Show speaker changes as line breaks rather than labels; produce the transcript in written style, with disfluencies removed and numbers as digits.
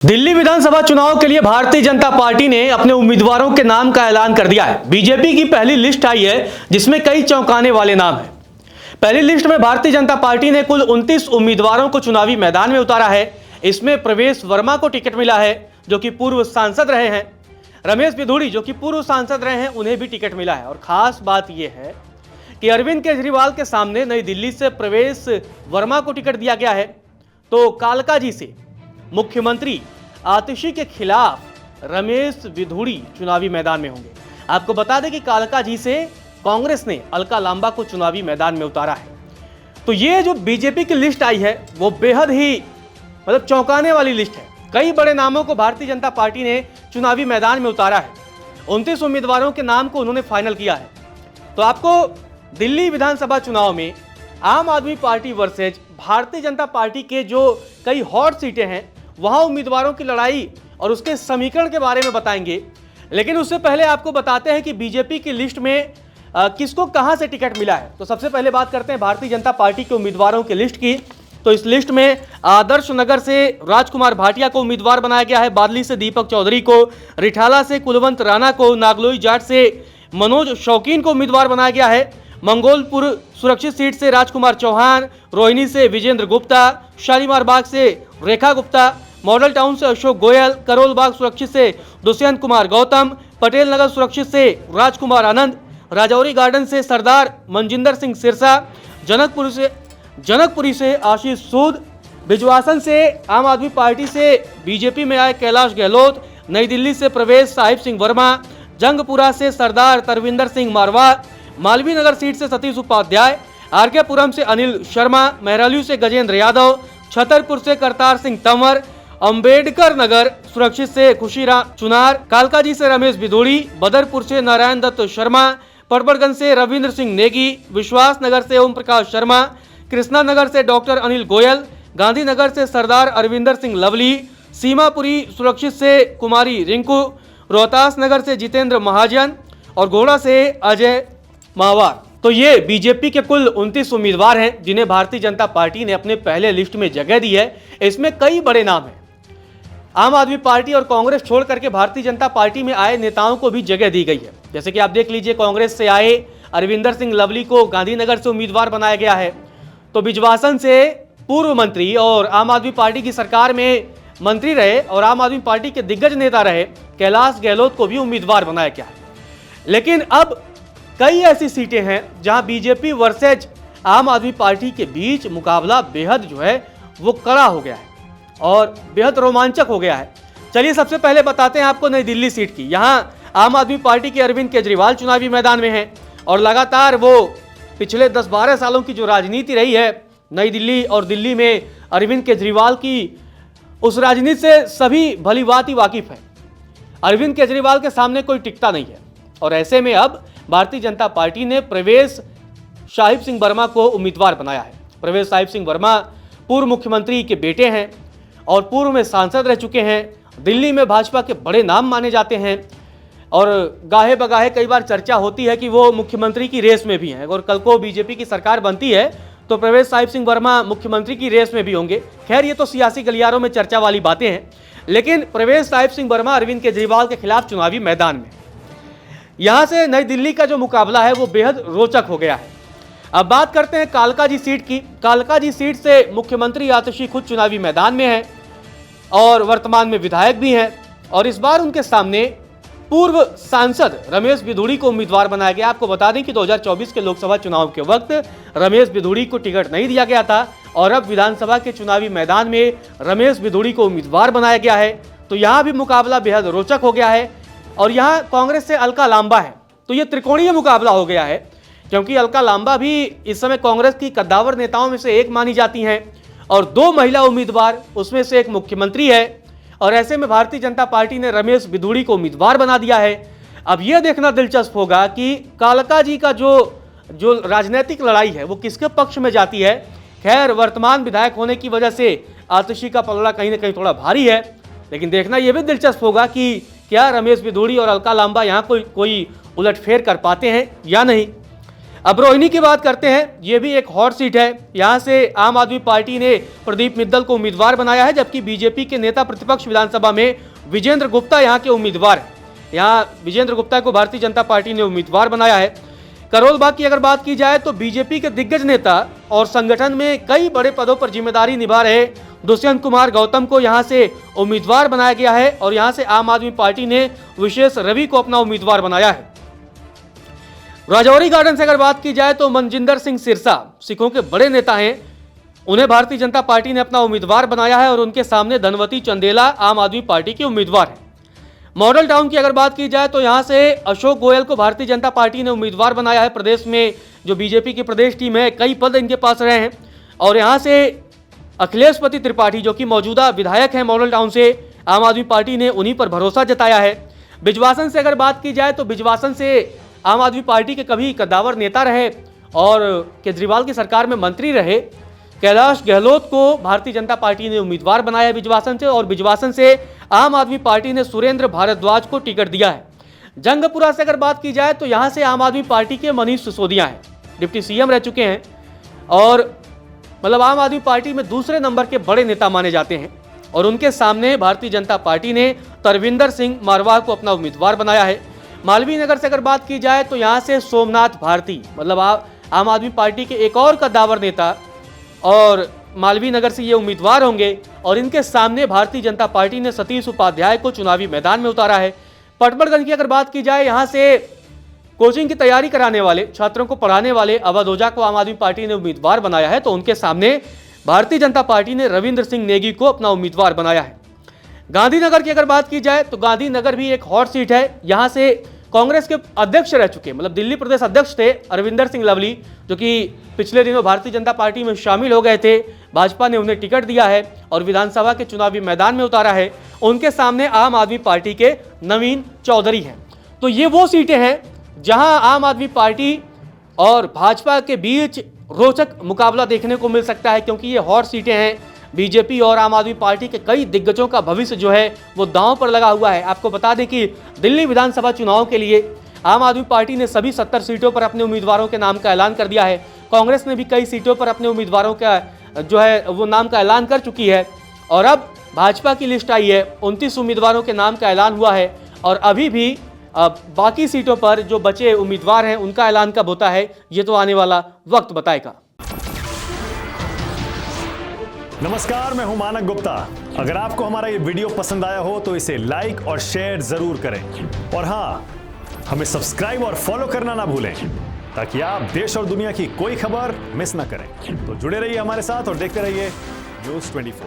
दिल्ली विधानसभा चुनाव के लिए भारतीय जनता पार्टी ने अपने उम्मीदवारों के नाम का ऐलान कर दिया है। बीजेपी की पहली लिस्ट आई है जिसमें कई चौंकाने वाले नाम हैं। पहली लिस्ट में भारतीय जनता पार्टी ने कुल 29 उम्मीदवारों को चुनावी मैदान में उतारा है। इसमें प्रवेश वर्मा को टिकट मिला है जो कि पूर्व सांसद रहे हैं। रमेश बिधूड़ी जो कि पूर्व सांसद रहे हैं उन्हें भी टिकट मिला है। और खास बात यह है कि अरविंद केजरीवाल के सामने नई दिल्ली से प्रवेश वर्मा को टिकट दिया गया है तो कालकाजी से मुख्यमंत्री आतिशी के खिलाफ रमेश बिधूड़ी चुनावी मैदान में होंगे। आपको बता दें कि कालकाजी से कांग्रेस ने अलका लांबा को चुनावी मैदान में उतारा है। तो ये जो बीजेपी की लिस्ट आई है वो बेहद ही चौंकाने वाली लिस्ट है। कई बड़े नामों को भारतीय जनता पार्टी ने चुनावी मैदान में उतारा है। 29 उम्मीदवारों के नाम को उन्होंने फाइनल किया है। तो आपको दिल्ली विधानसभा चुनाव में आम आदमी party versus Bharatiya Janata party के जो कई हॉट सीटें हैं वहां उम्मीदवारों की लड़ाई और उसके समीकरण के बारे में बताएंगे। लेकिन उससे पहले आपको बताते हैं कि बीजेपी की लिस्ट में किसको कहां से टिकट मिला है। तो सबसे पहले बात करते हैं भारतीय जनता पार्टी के उम्मीदवारों की लिस्ट की। तो इस लिस्ट में आदर्श नगर से राजकुमार भाटिया को उम्मीदवार बनाया गया है, बादली से दीपक चौधरी को, रिठाला से कुलवंत राणा को, नागलोई जाट से मनोज शौकीन को उम्मीदवार बनाया गया है, मंगोलपुर सुरक्षित सीट से राजकुमार चौहान, रोहिणी से विजेंद्र गुप्ता, शालीमार बाग से रेखा गुप्ता, मॉडल टाउन से अशोक गोयल, करोल बाग सुरक्षित से दुष्यंत कुमार गौतम, पटेल नगर सुरक्षित से राजकुमार आनंद, राजौरी गार्डन से सरदार मनजिंदर सिंह सिरसा, जनकपुरी से आशीष सूद, बिजवासन से आम आदमी पार्टी से बीजेपी में आए कैलाश गहलोत, नई दिल्ली से प्रवेश साहिब सिंह वर्मा, जंगपुरा से सरदार तरविंदर सिंह मारवा, मालवीय नगर सीट से सतीश उपाध्याय, आरके पुरम से अनिल शर्मा, महरालू से गजेंद्र यादव, छतरपुर से करतार सिंह तंवर, अंबेडकर नगर सुरक्षित से खुशीराम चुनार, कालकाजी से रमेश बिधूड़ी, बदरपुर से नारायण दत्त शर्मा, परबड़गंज से रविंद्र सिंह नेगी, विश्वास नगर से ओम प्रकाश शर्मा, कृष्णा नगर से डॉक्टर अनिल गोयल, गांधीनगर से सरदार अरविंदर सिंह लवली, सीमापुरी सुरक्षित से कुमारी रिंकू, रोहतास नगर से जितेंद्र महाजन और घोड़ा से अजय मावार। तो ये बीजेपी के कुल 29 उम्मीदवार हैं जिन्हें भारतीय जनता पार्टी ने अपने पहले लिस्ट में जगह दी है। इसमें कई बड़े नाम हैं। आम आदमी पार्टी और कांग्रेस छोड़ करके भारतीय जनता पार्टी में आए नेताओं को भी जगह दी गई है। जैसे कि आप देख लीजिए, कांग्रेस से आए अरविंदर सिंह लवली को गांधीनगर से उम्मीदवार बनाया गया है। तो बिजवासन से पूर्व मंत्री और आम आदमी पार्टी की सरकार में मंत्री रहे और आम आदमी पार्टी के दिग्गज नेता रहे कैलाश गहलोत को भी उम्मीदवार बनाया गया है। लेकिन अब कई ऐसी सीटें हैं जहां बीजेपी वर्सेज आम आदमी पार्टी के बीच मुकाबला बेहद वो कड़ा हो गया है और बेहद रोमांचक हो गया है। चलिए सबसे पहले बताते हैं आपको नई दिल्ली सीट की। यहां आम आदमी पार्टी के अरविंद केजरीवाल चुनावी मैदान में हैं और लगातार वो पिछले 10-12 सालों की जो राजनीति रही है नई दिल्ली और दिल्ली में अरविंद केजरीवाल की, उस राजनीति से सभी भली भांति वाकिफ है। अरविंद केजरीवाल के सामने कोई टिकता नहीं है और ऐसे में अब भारतीय जनता पार्टी ने प्रवेश साहिब सिंह वर्मा को उम्मीदवार बनाया है। प्रवेश साहिब सिंह वर्मा पूर्व मुख्यमंत्री के बेटे हैं और पूर्व में सांसद रह चुके हैं। दिल्ली में भाजपा के बड़े नाम माने जाते हैं और गाहे बगाहे कई बार चर्चा होती है कि वो मुख्यमंत्री की रेस में भी हैं। और कल को बीजेपी की सरकार बनती है तो प्रवेश साहिब सिंह वर्मा मुख्यमंत्री की रेस में भी होंगे। खैर, ये तो सियासी गलियारों में चर्चा वाली बातें हैं। लेकिन प्रवेश साहिब सिंह वर्मा अरविंद केजरीवाल के खिलाफ चुनावी मैदान में, यहां से नई दिल्ली का जो मुकाबला है वो बेहद रोचक हो गया है। अब बात करते हैं कालकाजी सीट की। कालकाजी सीट से मुख्यमंत्री आतिशी खुद चुनावी मैदान में हैं और वर्तमान में विधायक भी हैं और इस बार उनके सामने पूर्व सांसद रमेश बिधूड़ी को उम्मीदवार बनाया गया। आपको बता दें कि 2024 के लोकसभा चुनाव के वक्त रमेश बिधूड़ी को टिकट नहीं दिया गया था और अब विधानसभा के चुनावी मैदान में रमेश बिधूड़ी को उम्मीदवार बनाया गया है। तो यहाँ भी मुकाबला बेहद रोचक हो गया है और यहाँ कांग्रेस से अलका लांबा है। तो ये त्रिकोणीय मुकाबला हो गया है क्योंकि अलका लांबा भी इस समय कांग्रेस की कद्दावर नेताओं में से एक मानी जाती हैं और 2 महिला उम्मीदवार, उसमें से एक मुख्यमंत्री है। और ऐसे में भारतीय जनता पार्टी ने रमेश बिधूड़ी को उम्मीदवार बना दिया है। अब यह देखना दिलचस्प होगा कि कालकाजी का जो राजनीतिक लड़ाई है वो किसके पक्ष में जाती है। खैर, वर्तमान विधायक होने की वजह से आतिशी का पलड़ा कहीं ना कहीं थोड़ा भारी है, लेकिन देखना यह भी दिलचस्प होगा कि क्या रमेश बिधूड़ी और अलका लांबा यहाँ कोई उलटफेर कर पाते हैं या नहीं। अब रोहिणी की बात करते हैं, ये भी एक हॉट सीट है। यहां से आम आदमी पार्टी ने प्रदीप मित्तल को उम्मीदवार बनाया है, जबकि बीजेपी के नेता प्रतिपक्ष विधानसभा में विजेंद्र गुप्ता यहां के उम्मीदवार हैं। यहां विजेंद्र गुप्ता को भारतीय जनता पार्टी ने उम्मीदवार बनाया है। करोल बाग की अगर बात की जाए तो बीजेपी के दिग्गज नेता और संगठन में कई बड़े पदों पर जिम्मेदारी निभा रहे दुष्यंत कुमार गौतम को यहां से उम्मीदवार बनाया गया है और यहां से आम आदमी पार्टी ने विशेष रवि को अपना उम्मीदवार बनाया है। राजौरी गार्डन से अगर बात की जाए तो मनजिंदर सिंह सिरसा सिखों के बड़े नेता हैं, उन्हें भारतीय जनता पार्टी ने अपना उम्मीदवार बनाया है और उनके सामने धनवती चंदेला आम आदमी पार्टी के उम्मीदवार हैं। मॉडल टाउन की अगर बात की जाए तो यहां से अशोक गोयल को भारतीय जनता पार्टी ने उम्मीदवार बनाया है। प्रदेश में जो बीजेपी की प्रदेश टीम है, कई पद इनके पास रहे हैं और यहां से अखिलेश पति त्रिपाठी जो कि मौजूदा विधायक हैं मॉडल टाउन से, आम आदमी पार्टी ने उन्हीं पर भरोसा जताया है। बिजवासन से अगर बात की जाए तो बिजवासन से आम आदमी पार्टी के कभी कद्दावर नेता रहे और केजरीवाल की सरकार में मंत्री रहे कैलाश गहलोत को भारतीय जनता पार्टी ने उम्मीदवार बनाया है बिजवासन से, और बिजवासन से आम आदमी पार्टी ने सुरेंद्र भारद्वाज को टिकट दिया है। जंगपुरा से अगर बात की जाए तो यहां से आम आदमी पार्टी के मनीष सिसोदिया हैं, डिप्टी सीएम रह चुके हैं और मतलब आम आदमी पार्टी में दूसरे नंबर के बड़े नेता माने जाते हैं और उनके सामने भारतीय जनता पार्टी ने तरविंदर सिंह मारवाह को अपना उम्मीदवार बनाया है। मालवीय नगर से अगर बात की जाए तो यहां से सोमनाथ भारती मतलब आम आदमी पार्टी के एक और कद्दावर नेता और मालवीय नगर से ये उम्मीदवार होंगे और इनके सामने भारतीय जनता पार्टी ने सतीश उपाध्याय को चुनावी मैदान में उतारा है। पटमड़गंज की अगर बात की जाए, यहां से कोचिंग की तैयारी कराने वाले छात्रों को पढ़ाने वाले अवध ओझा को आम आदमी पार्टी ने उम्मीदवार बनाया है, तो उनके सामने भारतीय जनता पार्टी ने रविंद्र सिंह नेगी को अपना उम्मीदवार बनाया है। गांधीनगर की अगर बात की जाए तो गांधीनगर भी एक हॉट सीट है। यहां से कांग्रेस के अध्यक्ष रह चुके मतलब दिल्ली प्रदेश अध्यक्ष थे अरविंदर सिंह लवली, जो कि पिछले दिनों भारतीय जनता पार्टी में शामिल हो गए थे। भाजपा ने उन्हें टिकट दिया है और विधानसभा के चुनावी मैदान में उतारा है। उनके सामने आम आदमी पार्टी के नवीन चौधरी हैं। तो ये वो सीटें हैं जहां आम आदमी पार्टी और भाजपा के बीच रोचक मुकाबला देखने को मिल सकता है, क्योंकि ये हॉट सीटें हैं। बीजेपी और आम आदमी पार्टी के कई दिग्गजों का भविष्य जो है वो दांव पर लगा हुआ है। आपको बता दें कि दिल्ली विधानसभा चुनाव के लिए आम आदमी पार्टी ने सभी 70 सीटों पर अपने उम्मीदवारों के नाम का ऐलान कर दिया है। कांग्रेस ने भी कई सीटों पर अपने उम्मीदवारों का जो है वो नाम का ऐलान कर चुकी है और अब भाजपा की लिस्ट आई है। 29 उम्मीदवारों के नाम का ऐलान हुआ है और अभी भी बाकी सीटों पर जो बचे उम्मीदवार हैं उनका ऐलान कब होता है ये तो आने वाला वक्त बताएगा।
नमस्कार, मैं हूं मानक गुप्ता। अगर आपको हमारा ये वीडियो पसंद आया हो तो इसे लाइक और शेयर जरूर करें और हाँ, हमें सब्सक्राइब और फॉलो करना ना भूलें ताकि आप देश और दुनिया की कोई खबर मिस ना करें। तो जुड़े रहिए हमारे साथ और देखते रहिए न्यूज़ 24।